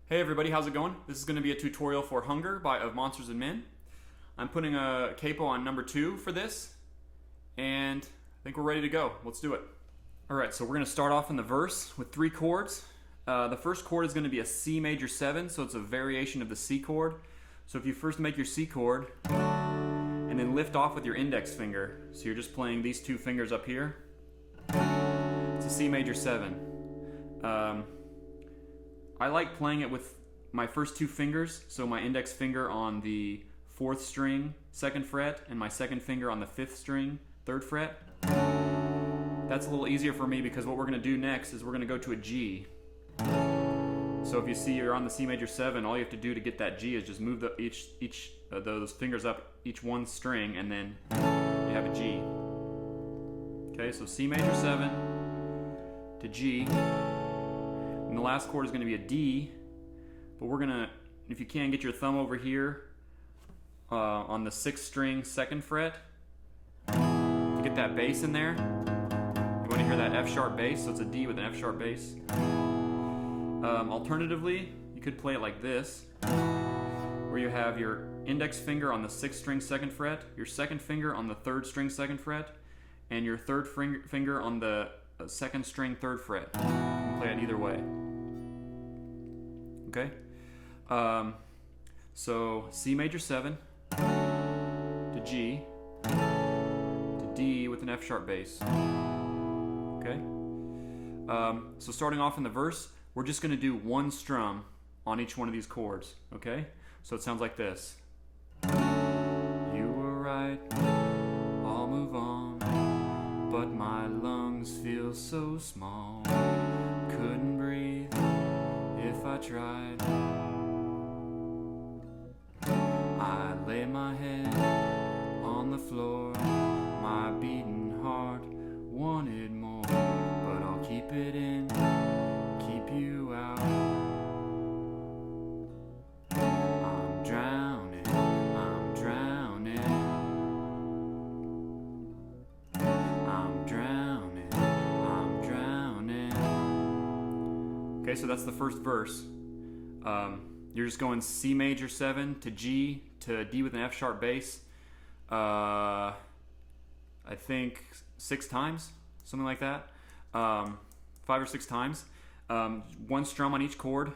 Hey everybody, how's it going? This is going to be a tutorial for Hunger of Monsters and Men. I'm putting a capo on number 2 for this, and I think we're ready to go. Let's do it. Alright, so we're going to start off in the verse with 3 chords. The first chord is going to be a C major 7, so it's a variation of the C chord. So if you first make your C chord, and then lift off with your index finger, so you're just playing these 2 fingers up here, it's a C major 7. I like playing it with my first 2 fingers, so my index finger on the 4th string, 2nd fret, and my 2nd finger on the 5th string, 3rd fret. That's a little easier for me because what we're going to do next is we're going to go to a G. So if you see you're on the C major 7, all you have to do to get that G is just move each of those fingers up each one string, and then you have a G. Okay, so C major 7 to G. And the last chord is going to be a D, but we're going to, if you can, get your thumb over here on the 6th string, 2nd fret, to get that bass in there. You want to hear that F sharp bass, so it's a D with an F sharp bass. Alternatively, you could play it like this, where you have your index finger on the 6th string, 2nd fret, your 2nd finger on the 3rd string, 2nd fret, and your 3rd finger on the 2nd string, 3rd fret. You can play it either way. Okay, so C major 7 to G to D with an F sharp bass. Okay, so starting off in the verse, we're just going to do 1 strum on each one of these chords. Okay, so it sounds like this. You were right, I'll move on, but my lungs feel so small, couldn't breathe if I tried. I lay my head on the floor, my beating heart wanted more, but I'll keep it in, keep you out. I'm drowning, I'm drowning, I'm drowning, I'm drowning. Okay, so that's the first verse. You're just going C major 7 to G to D with an F sharp bass. I think 6 times, something like that. 5 or 6 times. 1 strum on each chord,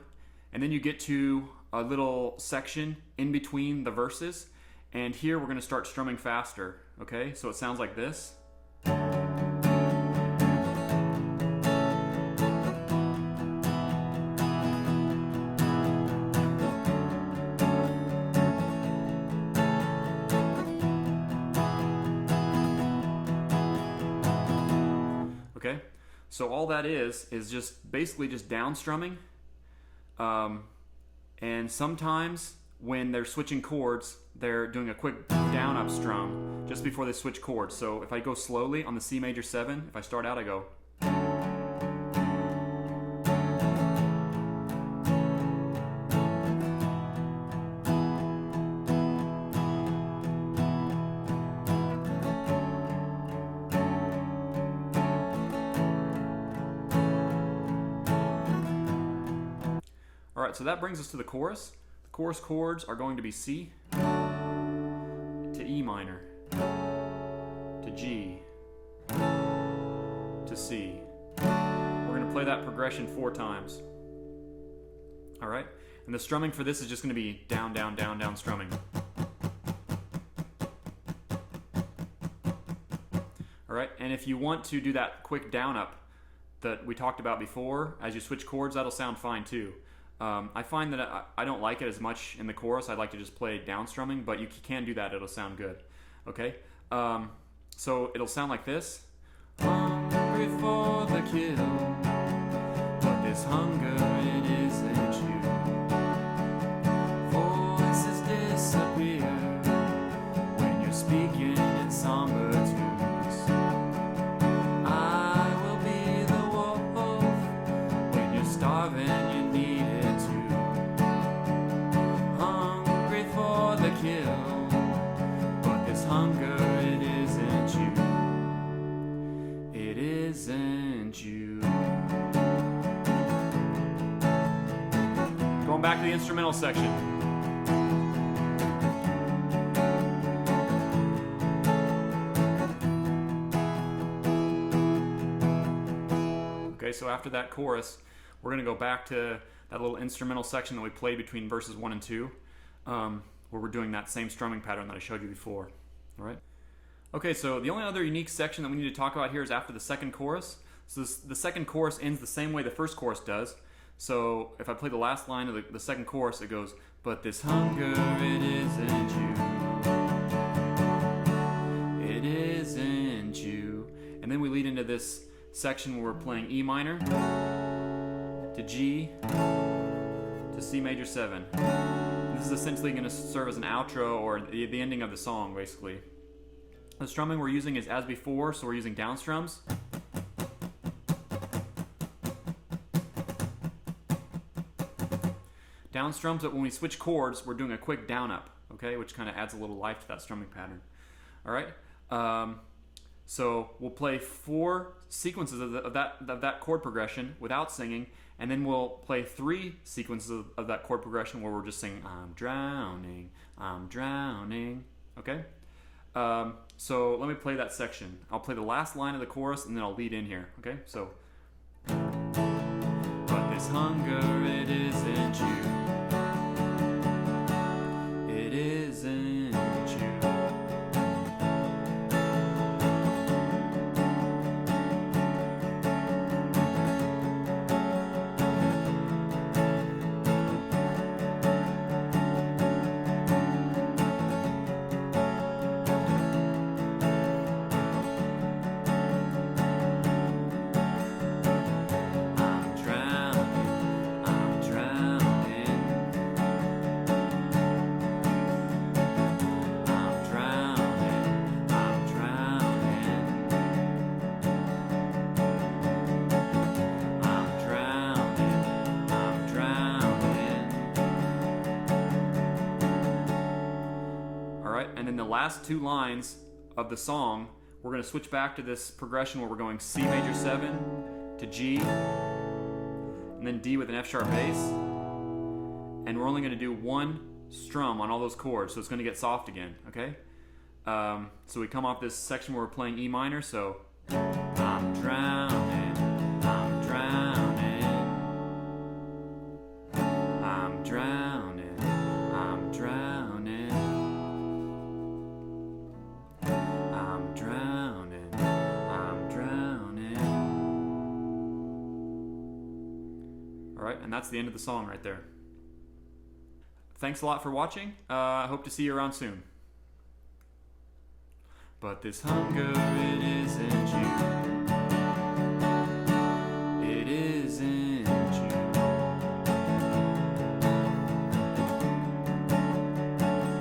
and then you get to a little section in between the verses, and here we're going to start strumming faster. Okay, so it sounds like this. Okay, so all that is just basically just down strumming, and sometimes when they're switching chords, they're doing a quick down up strum just before they switch chords. So if I go slowly on the C major 7, if I start out, I go. Alright, so that brings us to the chorus. The chorus chords are going to be C to E minor to G to C. We're going to play that progression 4 times. Alright, and the strumming for this is just going to be down, down, down, down strumming. Alright, and if you want to do that quick down up that we talked about before, as you switch chords, that'll sound fine too. I find that I don't like it as much in the chorus. I'd like to just play down strumming, but you can do that. It'll sound good. Okay? So it'll sound like this. Hungry for the kill, but this hunger, it isn't you. Voices disappear when you're speaking in somber tunes. I will be the wolf when you're starving, you need it. Kill, but this hunger, it isn't you. It isn't you. Going back to the instrumental section. Okay, so after that chorus, we're going to go back to that little instrumental section that we played between verses 1 and 2, where we're doing that same strumming pattern that I showed you before. All right? Okay, so the only other unique section that we need to talk about here is after the second chorus. So the second chorus ends the same way the first chorus does. So if I play the last line of the second chorus, it goes, "But this hunger, it isn't you. It isn't you." And then we lead into this section where we're playing E minor to G to C major 7. This is essentially going to serve as an outro or the ending of the song, basically. The strumming we're using is as before, so we're using down strums. Down strums, but when we switch chords, we're doing a quick down up, okay, which kind of adds a little life to that strumming pattern. All right. So we'll play 4 sequences of that chord progression without singing, and then we'll play 3 sequences of that chord progression where we're just singing, "I'm drowning, I'm drowning." Okay. So let me play that section. I'll play the last line of the chorus, and then I'll lead in here. Okay. So. But this hunger, it isn't you. It isn't you. And then the last 2 lines of the song, we're going to switch back to this progression where we're going C major 7 to G, and then D with an F sharp bass. And we're only going to do 1 strum on all those chords, so it's going to get soft again, okay? So we come off this section where we're playing E minor, so I'm drowning, I'm drowning, I'm drowning, I'm drowning, I'm drowning, I'm drowning. Alright, and that's the end of the song right there. Thanks a lot for watching. I hope to see you around soon. But this hunger, it isn't you.